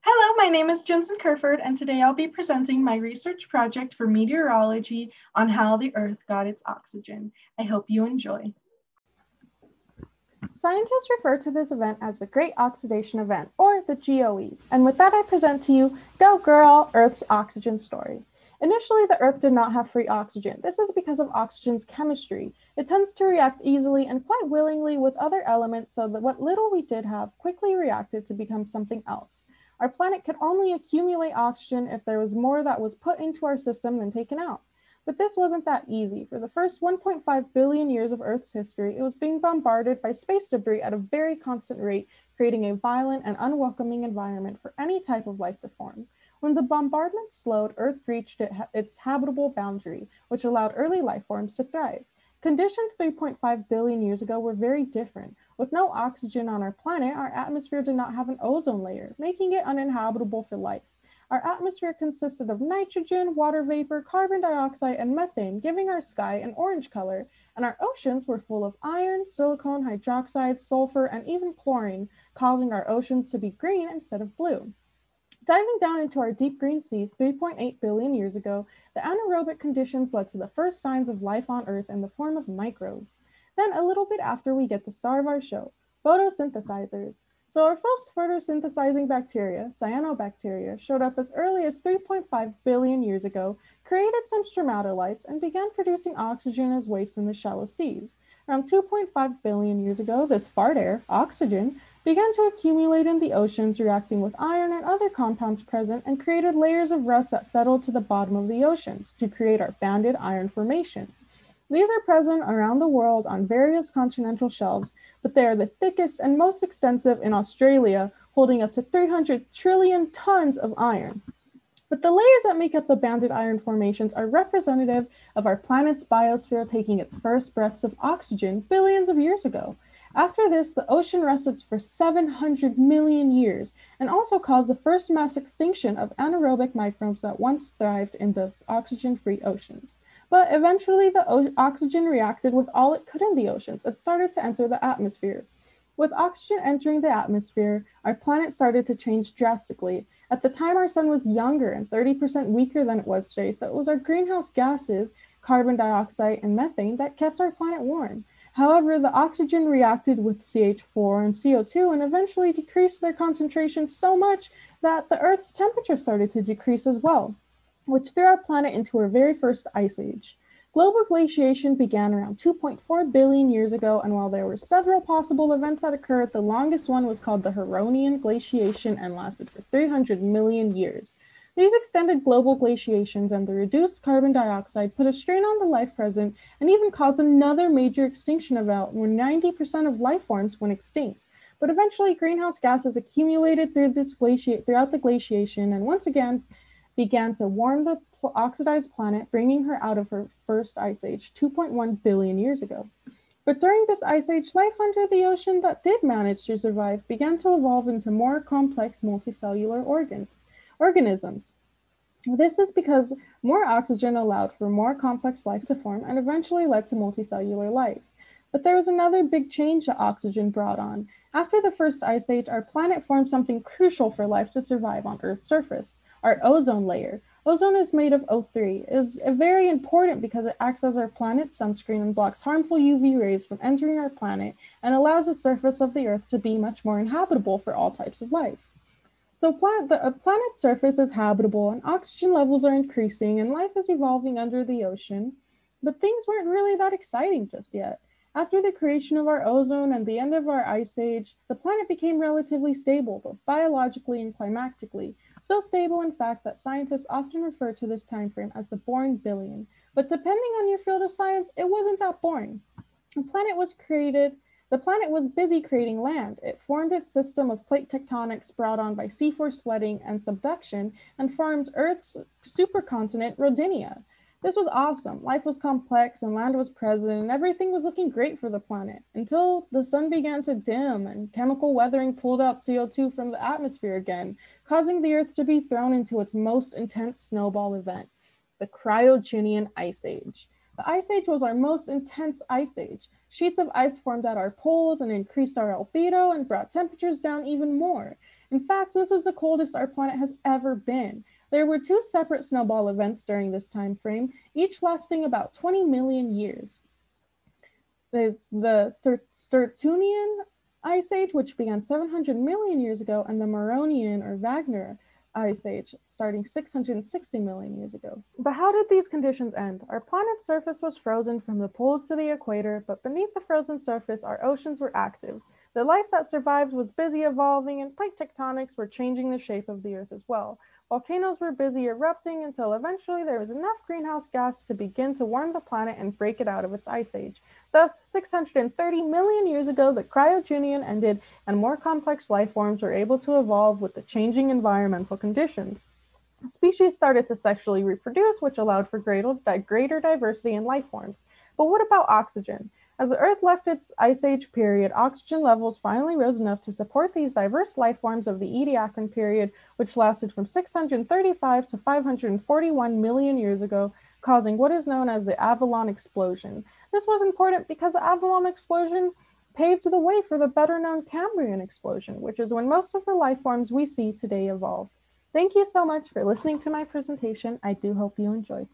Hello, my name is Jenson K, and today I'll be presenting my research project for meteorology on how the Earth got its oxygen. I hope you enjoy. Scientists refer to this event as the Great Oxidation Event, or the GOE. And with that, I present to you, Go Girl, Earth's oxygen story. Initially, the Earth did not have free oxygen. This is because of oxygen's chemistry. It tends to react easily and quite willingly with other elements, so that what little we did have quickly reacted to become something else. Our planet could only accumulate oxygen if there was more that was put into our system than taken out. But this wasn't that easy. For the first 1.5 billion years of Earth's history, it was being bombarded by space debris at a very constant rate, creating a violent and unwelcoming environment for any type of life to form. When the bombardment slowed, Earth reached its habitable boundary, which allowed early life forms to thrive. Conditions 3.5 billion years ago were very different. With no oxygen on our planet, our atmosphere did not have an ozone layer, making it uninhabitable for life. Our atmosphere consisted of nitrogen, water vapor, carbon dioxide, and methane, giving our sky an orange color, and our oceans were full of iron, silicon hydroxide, sulfur, and even chlorine, causing our oceans to be green instead of blue. Diving down into our deep green seas 3.8 billion years ago, the anaerobic conditions led to the first signs of life on Earth in the form of microbes. Then, a little bit after, we get the star of our show, photosynthesizers. So our first photosynthesizing bacteria, cyanobacteria, showed up as early as 3.5 billion years ago, created some stromatolites, and began producing oxygen as waste in the shallow seas. Around 2.5 billion years ago, this fart air, oxygen, began to accumulate in the oceans, reacting with iron and other compounds present, and created layers of rust that settled to the bottom of the oceans to create our banded iron formations. These are present around the world on various continental shelves, but they are the thickest and most extensive in Australia, holding up to 300 trillion tons of iron. But the layers that make up the banded iron formations are representative of our planet's biosphere taking its first breaths of oxygen billions of years ago. After this, the ocean rested for 700 million years and also caused the first mass extinction of anaerobic microbes that once thrived in the oxygen-free oceans. But eventually, the oxygen reacted with all it could in the oceans. It started to enter the atmosphere. With oxygen entering the atmosphere, our planet started to change drastically. At the time, our sun was younger and 30% weaker than it was today, so it was our greenhouse gases, carbon dioxide, and methane that kept our planet warm. However, the oxygen reacted with CH4 and CO2 and eventually decreased their concentration so much that the Earth's temperature started to decrease as well, which threw our planet into our very first ice age. Global glaciation began around 2.4 billion years ago, and while there were several possible events that occurred, the longest one was called the Huronian glaciation and lasted for 300 million years. These extended global glaciations and the reduced carbon dioxide put a strain on the life present and even caused another major extinction event where 90% of life forms went extinct. But eventually, greenhouse gases accumulated throughout the glaciation and once again began to warm the oxidized planet, bringing her out of her first ice age 2.1 billion years ago. But during this ice age, life under the ocean that did manage to survive began to evolve into more complex multicellular organisms. This is because more oxygen allowed for more complex life to form and eventually led to multicellular life. But there was another big change that oxygen brought on. After the first ice age, our planet formed something crucial for life to survive on Earth's surface, our ozone layer. Ozone is made of O3. It is very important because it acts as our planet's sunscreen and blocks harmful UV rays from entering our planet and allows the surface of the Earth to be much more inhabitable for all types of life. So the planet's surface is habitable and oxygen levels are increasing and life is evolving under the ocean, but things weren't really that exciting just yet. After the creation of our ozone and the end of our ice age, the planet became relatively stable, both biologically and climatically, so stable in fact that scientists often refer to this time frame as the boring billion. But depending on your field of science, it wasn't that boring. The planet was busy creating land. It formed its system of plate tectonics brought on by seaforce wetting and subduction and formed Earth's supercontinent, Rodinia. This was awesome. Life was complex and land was present and everything was looking great for the planet until the sun began to dim and chemical weathering pulled out CO2 from the atmosphere again, causing the Earth to be thrown into its most intense snowball event, the Cryogenian Ice Age. The Ice Age was our most intense ice age. Sheets of ice formed at our poles and increased our albedo and brought temperatures down even more. In fact, this was the coldest our planet has ever been. There were two separate snowball events during this time frame, each lasting about 20 million years. The Sturtunian Ice Age, which began 700 million years ago, and the Moronian or Wagner Ice Age, starting 660 million years ago. But how did these conditions end? Our planet's surface was frozen from the poles to the equator, but beneath the frozen surface, our oceans were active. The life that survived was busy evolving, and plate tectonics were changing the shape of the Earth as well. Volcanoes were busy erupting until eventually there was enough greenhouse gas to begin to warm the planet and break it out of its ice age. Thus, 630 million years ago, the Cryogenian ended, and more complex life forms were able to evolve with the changing environmental conditions. Species started to sexually reproduce, which allowed for greater diversity in life forms. But what about oxygen? As the Earth left its Ice Age period, oxygen levels finally rose enough to support these diverse life forms of the Ediacan period, which lasted from 635 to 541 million years ago, causing what is known as the Avalon explosion. This was important because the Avalon explosion paved the way for the better-known Cambrian explosion, which is when most of the life forms we see today evolved. Thank you so much for listening to my presentation. I do hope you enjoyed.